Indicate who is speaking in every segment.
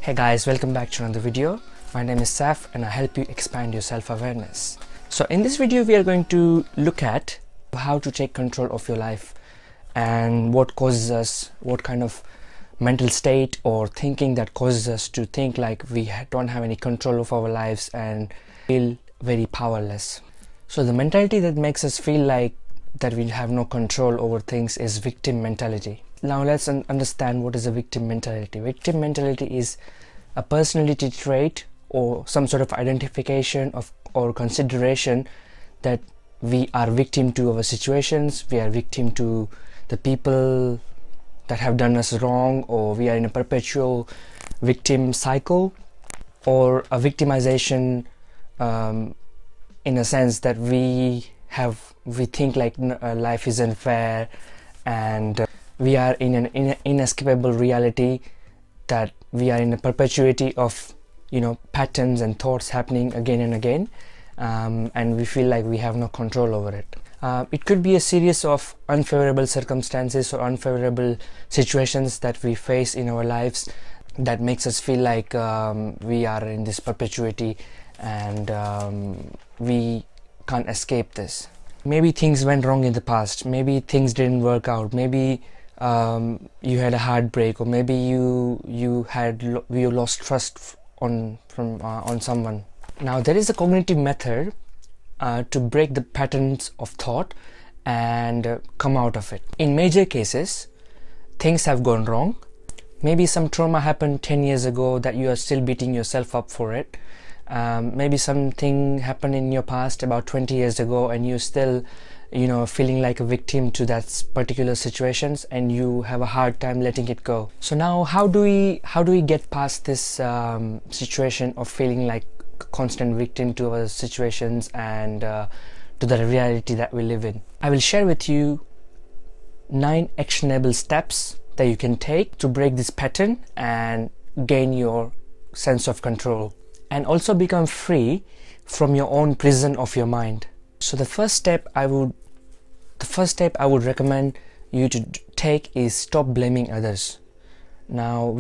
Speaker 1: Hey guys, welcome back to another video. My name is Saf and I help you expand your self-awareness. So in this video we are going to look at how to take control of your life and what causes us, what kind of mental state or thinking that causes us to think like we don't have any control of our lives and feel very powerless. So the mentality that makes us feel like that we have no control over things is victim mentality. Now let's understand what is a victim mentality. Victim mentality is a personality trait or some sort of identification of or consideration that we are victim to our situations, we are victim to the people that have done us wrong, or we are in a perpetual victim cycle, or a victimization in a sense that we think like life is unfair and we are in an inescapable reality, that we are in a perpetuity of patterns and thoughts happening again and again, and we feel like we have no control over it. It could be a series of unfavorable circumstances or unfavorable situations that we face in our lives that makes us feel like we are in this perpetuity and we can't escape this. Maybe things went wrong in the past, maybe things didn't work out, maybe you had a heartbreak, or maybe you lost trust on someone. Now there is a cognitive method to break the patterns of thought and come out of it. In major cases, things have gone wrong. Maybe some trauma happened 10 years ago that you are still beating yourself up for it. Maybe something happened in your past about 20 years ago and you're still feeling like a victim to that particular situations, and you have a hard time letting it go. So now how do we get past this situation of feeling like a constant victim to our situations and to the reality that we live in? I will share with you 9 actionable steps that you can take to break this pattern and gain your sense of control and also become free from your own prison of your mind. So the first step I would recommend you to take is stop blaming others. Now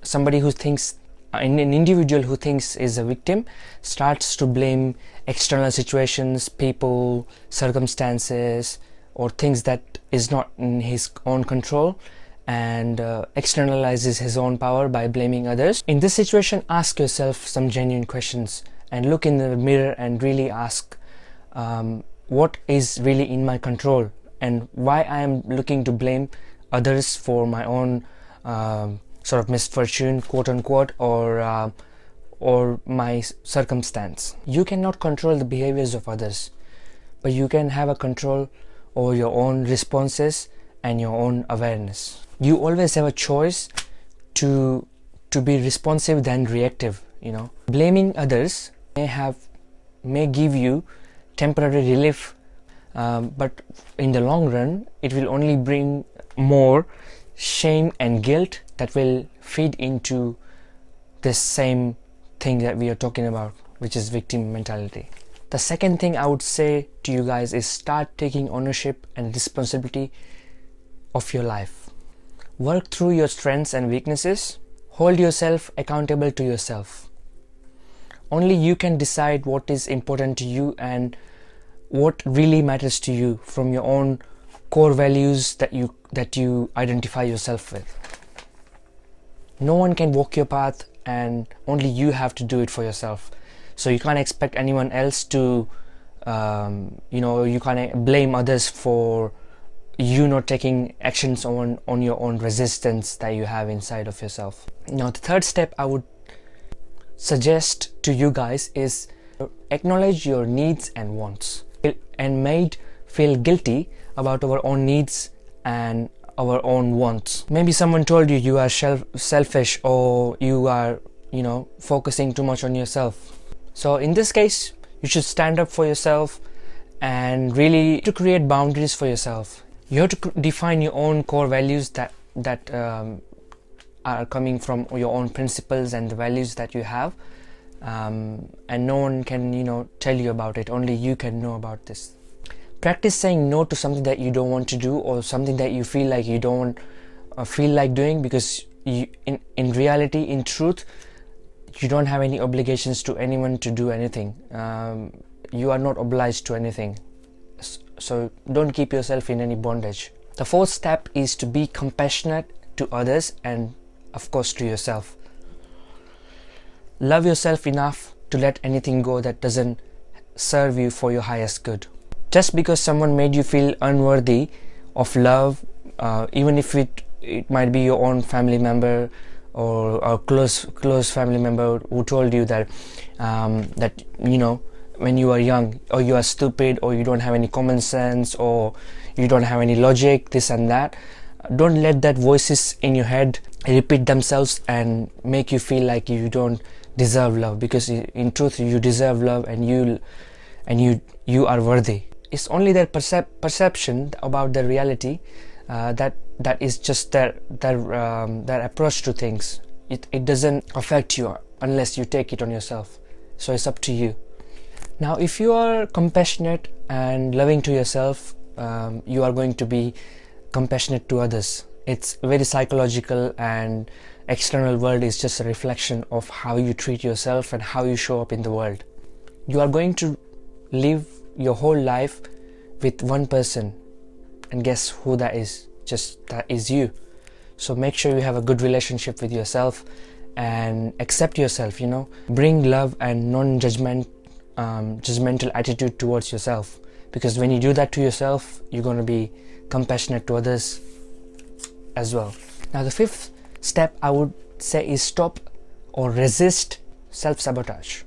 Speaker 1: somebody who thinks, an individual who thinks is a victim starts to blame external situations, people, circumstances, or things that is not in his own control, and externalizes his own power by blaming others. In this situation, ask yourself some genuine questions and look in the mirror and really ask what is really in my control and why I am looking to blame others for my own sort of misfortune, quote unquote, or my circumstance. You cannot control the behaviors of others, but you can have a control over your own responses and your own awareness. You always have a choice to be responsive than reactive. Blaming others may give you temporary relief, but in the long run it will only bring more shame and guilt that will feed into this same thing that we are talking about, which is victim mentality. The second thing I would say to you guys is start taking ownership and responsibility of your life. Work through your strengths and weaknesses. Hold yourself accountable to yourself. Only you can decide what is important to you and what really matters to you from your own core values that you identify yourself with. No one can walk your path, and only you have to do it for yourself. So you can't expect anyone else to you can't blame others for you not taking actions on your own resistance that you have inside of yourself. Now the third step I would suggest to you guys is acknowledge your needs and wants, and made feel guilty about our own needs and our own wants. Maybe someone told you you are selfish, or you are focusing too much on yourself. So in this case you should stand up for yourself and really to create boundaries for yourself. You have to define your own core values that are coming from your own principles and the values that you have, and no one can tell you about it. Only you can know about this. Practice saying no to something that you don't want to do, or something that you feel like you don't feel like doing because in reality, in truth, you don't have any obligations to anyone to do anything. You are not obliged to anything, so don't keep yourself in any bondage. The fourth step is to be compassionate to others and of course to yourself. Love yourself enough to let anything go that doesn't serve you for your highest good. Just because someone made you feel unworthy of love, even if it might be your own family member or a close family member who told you that that when you are young, or you are stupid, or you don't have any common sense, or you don't have any logic, this and that, don't let that voices in your head repeat themselves and make you feel like you don't deserve love, because in truth you deserve love, and you are worthy. It's only their perception about the reality that is just their approach to things. It doesn't affect you unless you take it on yourself. So it's up to you. Now, if you are compassionate and loving to yourself, you are going to be compassionate to others. It's very psychological, and external world is just a reflection of how you treat yourself and how you show up in the world. You are going to live your whole life with one person, and guess who that is? Just that is you. So make sure you have a good relationship with yourself and accept yourself. Bring love and judgmental attitude towards yourself, because when you do that to yourself, you're going to be compassionate to others as well. Now, the fifth step I would say is stop or resist self-sabotage.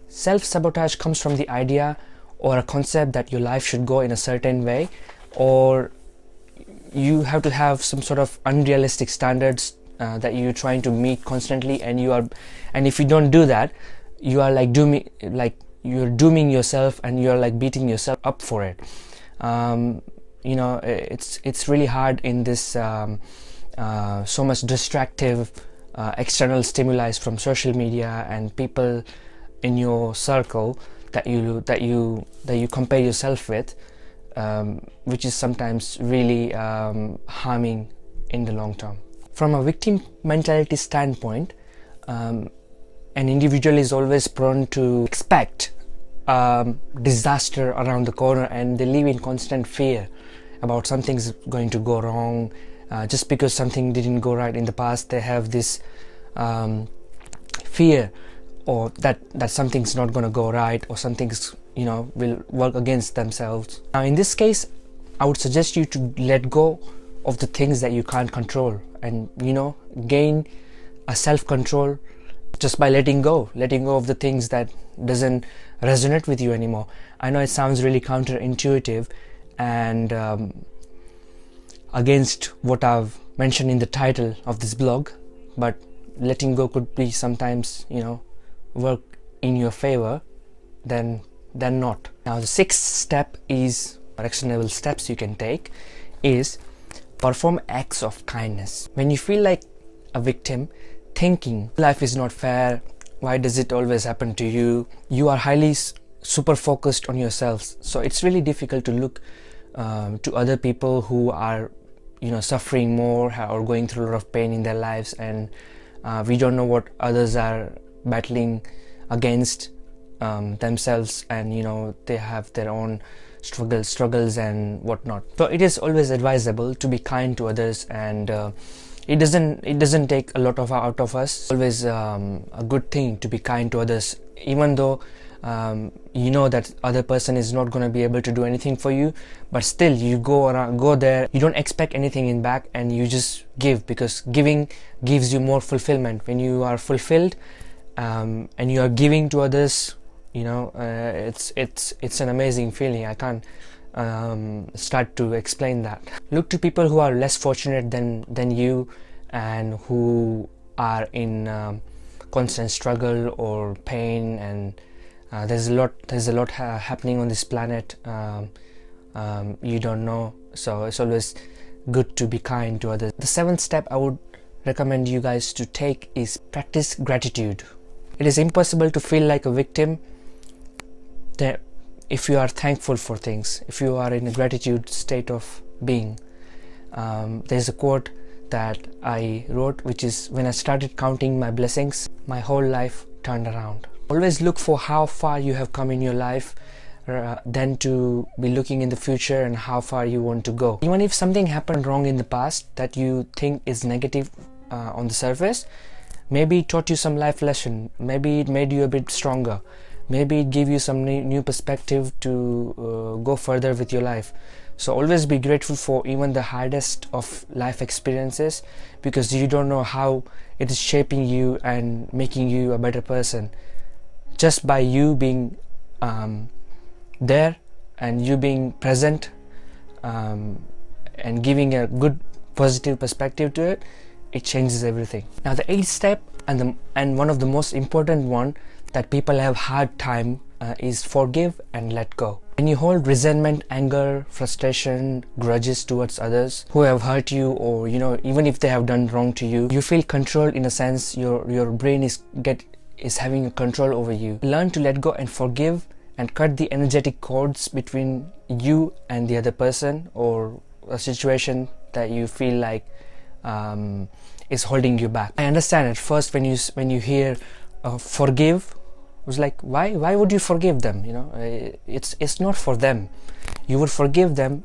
Speaker 1: Self-sabotage comes from the idea or a concept that your life should go in a certain way, or you have to have some sort of unrealistic standards that you're trying to meet constantly, and if you don't do that, you are you're dooming yourself, and you're like beating yourself up for it. It's really hard in this so much distractive external stimuli from social media and people in your circle that you compare yourself with, which is sometimes really harming in the long term. From a victim mentality standpoint, an individual is always prone to expect disaster around the corner, and they live in constant fear about something's going to go wrong. Just because something didn't go right in the past, they have this fear, or that something's not going to go right, or something's will work against themselves. Now, in this case, I would suggest you to let go of the things that you can't control, and gain a self-control just by letting go of the things that doesn't resonate with you anymore. I know it sounds really counterintuitive and against what I've mentioned in the title of this blog, but letting go could be sometimes work in your favor than not. Now, the sixth step is, or actionable steps you can take, is perform acts of kindness. When you feel like a victim, thinking life is not fair, why does it always happen to you, you are highly super focused on yourselves. So it's really difficult to look to other people who are suffering more or going through a lot of pain in their lives, and we don't know what others are battling against themselves, and they have their own struggles and whatnot. So it is always advisable to be kind to others, and it doesn't take a lot out of us. It's always a good thing to be kind to others, even though that other person is not going to be able to do anything for you, but still you go there, you don't expect anything in back, and you just give, because giving gives you more fulfillment. When you are fulfilled and you are giving to others, it's an amazing feeling. I can't start to explain that. Look to people who are less fortunate than you, and who are in constant struggle or pain, and there's a lot happening on this planet. You don't know, so it's always good to be kind to others. The seventh step I would recommend you guys to take is practice gratitude. It is impossible to feel like a victim if you are thankful for things, if you are in a gratitude state of being. There's a quote that I wrote, which is, when I started counting my blessings, my whole life turned around. Always look for how far you have come in your life, than to be looking in the future and how far you want to go. Even if something happened wrong in the past that you think is negative on the surface, maybe it taught you some life lesson, maybe it made you a bit stronger, maybe it gave you some new perspective to go further with your life. So always be grateful for even the hardest of life experiences, because you don't know how it is shaping you and making you a better person. Just by you being there and you being present, and giving a good positive perspective to it, it changes everything. Now the eighth step, and one of the most important one that people have hard time is forgive and let go. When you hold resentment, anger, frustration, grudges towards others who have hurt you, or even if they have done wrong to you, you feel controlled. In a sense, your brain is having a control over you. Learn to let go and forgive, and cut the energetic cords between you and the other person or a situation that you feel like is holding you back. I understand at first when you hear forgive, it was like, why would you forgive them? It's not for them. You would forgive them,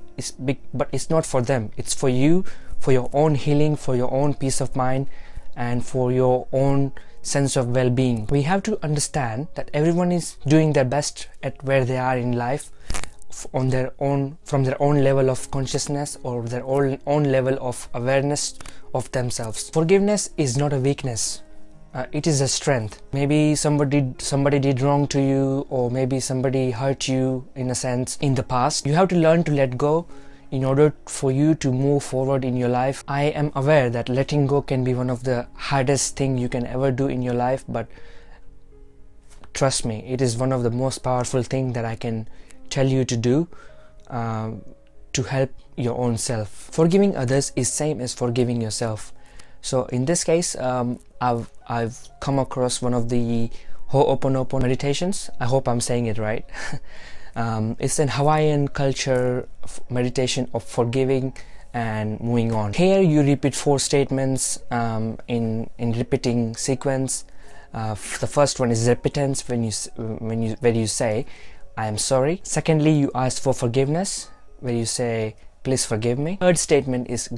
Speaker 1: but it's not for them. It's for you, for your own healing, for your own peace of mind, and for your own sense of well-being. We have to understand that everyone is doing their best at where they are in life, from their own level of consciousness or their own level of awareness of themselves. Forgiveness is not a weakness. It is a strength. Maybe somebody did wrong to you, or maybe somebody hurt you in a sense in the past. You have to learn to let go in order for you to move forward in your life. I am aware that letting go can be one of the hardest thing you can ever do in your life, but trust me, it is one of the most powerful thing that I can tell you to do to help your own self. Forgiving others is same as forgiving yourself. So in this case, I've come across one of the Ho'oponopono meditations. I hope I'm saying it right. It's an Hawaiian culture meditation of forgiving and moving on. Here you repeat 4 statements in repeating sequence. The first one is repentance, where you say, I am sorry. Secondly, you ask for forgiveness, where you say, please forgive me. Third statement is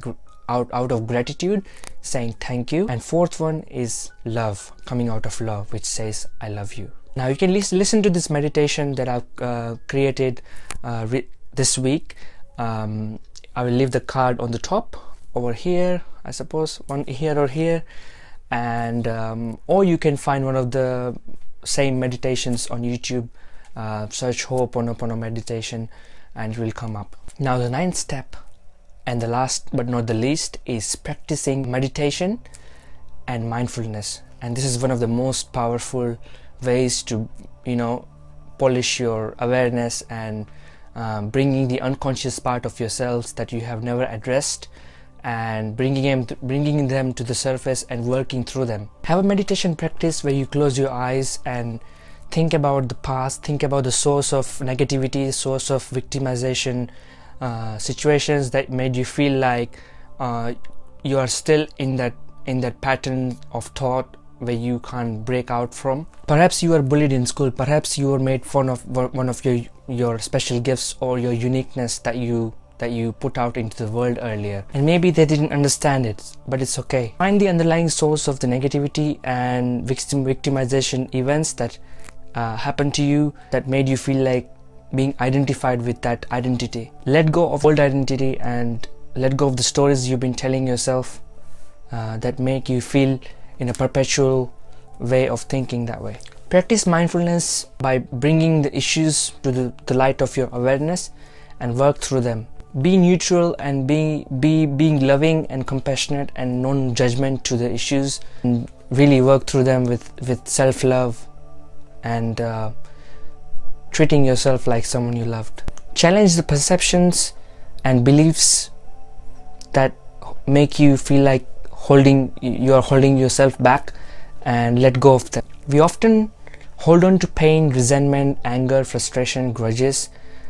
Speaker 1: out of gratitude, saying thank you. And fourth one is love, coming out of love, which says I love you. Now you can listen to this meditation that I've created this week. I will leave the card on the top over here, I suppose, one here or here, and or you can find one of the same meditations on YouTube. Search Ho'oponopono meditation and it will come up. Now the 9th step, and the last but not the least, is practicing meditation and mindfulness. And this is one of the most powerful ways to polish your awareness and bringing the unconscious part of yourselves that you have never addressed, and bringing them to the surface and working through them. Have a meditation practice where you close your eyes and think about the past, think about the source of negativity, source of victimization, situations that made you feel like you are still in that pattern of thought where you can't break out from. Perhaps you were bullied in school, perhaps you were made fun of one of your special gifts or your uniqueness that you put out into the world earlier, and maybe they didn't understand it, but it's okay. Find the underlying source of the negativity and victimization events that happened to you that made you feel like being identified with that identity. Let go of old identity and let go of the stories you've been telling yourself that make you feel in a perpetual way of thinking that way. Practice mindfulness by bringing the issues to the light of your awareness and work through them. Be neutral and being loving and compassionate and non-judgment to the issues, and really work through them with self-love and treating yourself like someone you loved. Challenge the perceptions and beliefs that make you feel like you are holding yourself back, and let go of them. We often hold on to pain, resentment, anger, frustration, grudges,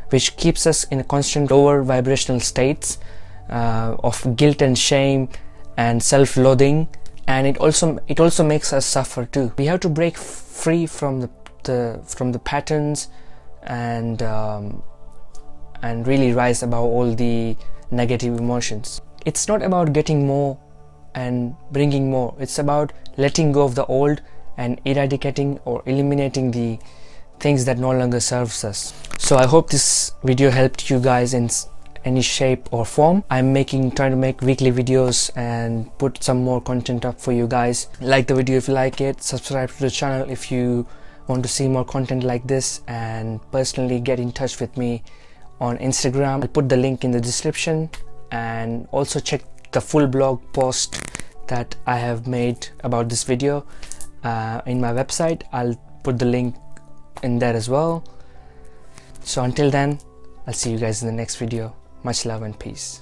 Speaker 1: which keeps us in a constant lower vibrational states of guilt and shame and self-loathing, and it also makes us suffer too. We have to break free from the patterns and really rise above all the negative emotions. It's not about getting more and bringing more. It's about letting go of the old and eradicating or eliminating the things that no longer serves us. So I hope this video helped you guys in any shape or form. I'm trying to make weekly videos and put some more content up for you guys. Like the video if you like it, subscribe to the channel if you want to see more content like this, and personally get in touch with me on Instagram. I'll put the link in the description, and also check the full blog post that I have made about this video in my website. I'll put the link in there as well. So until then, I'll see you guys in the next video. Much love and peace.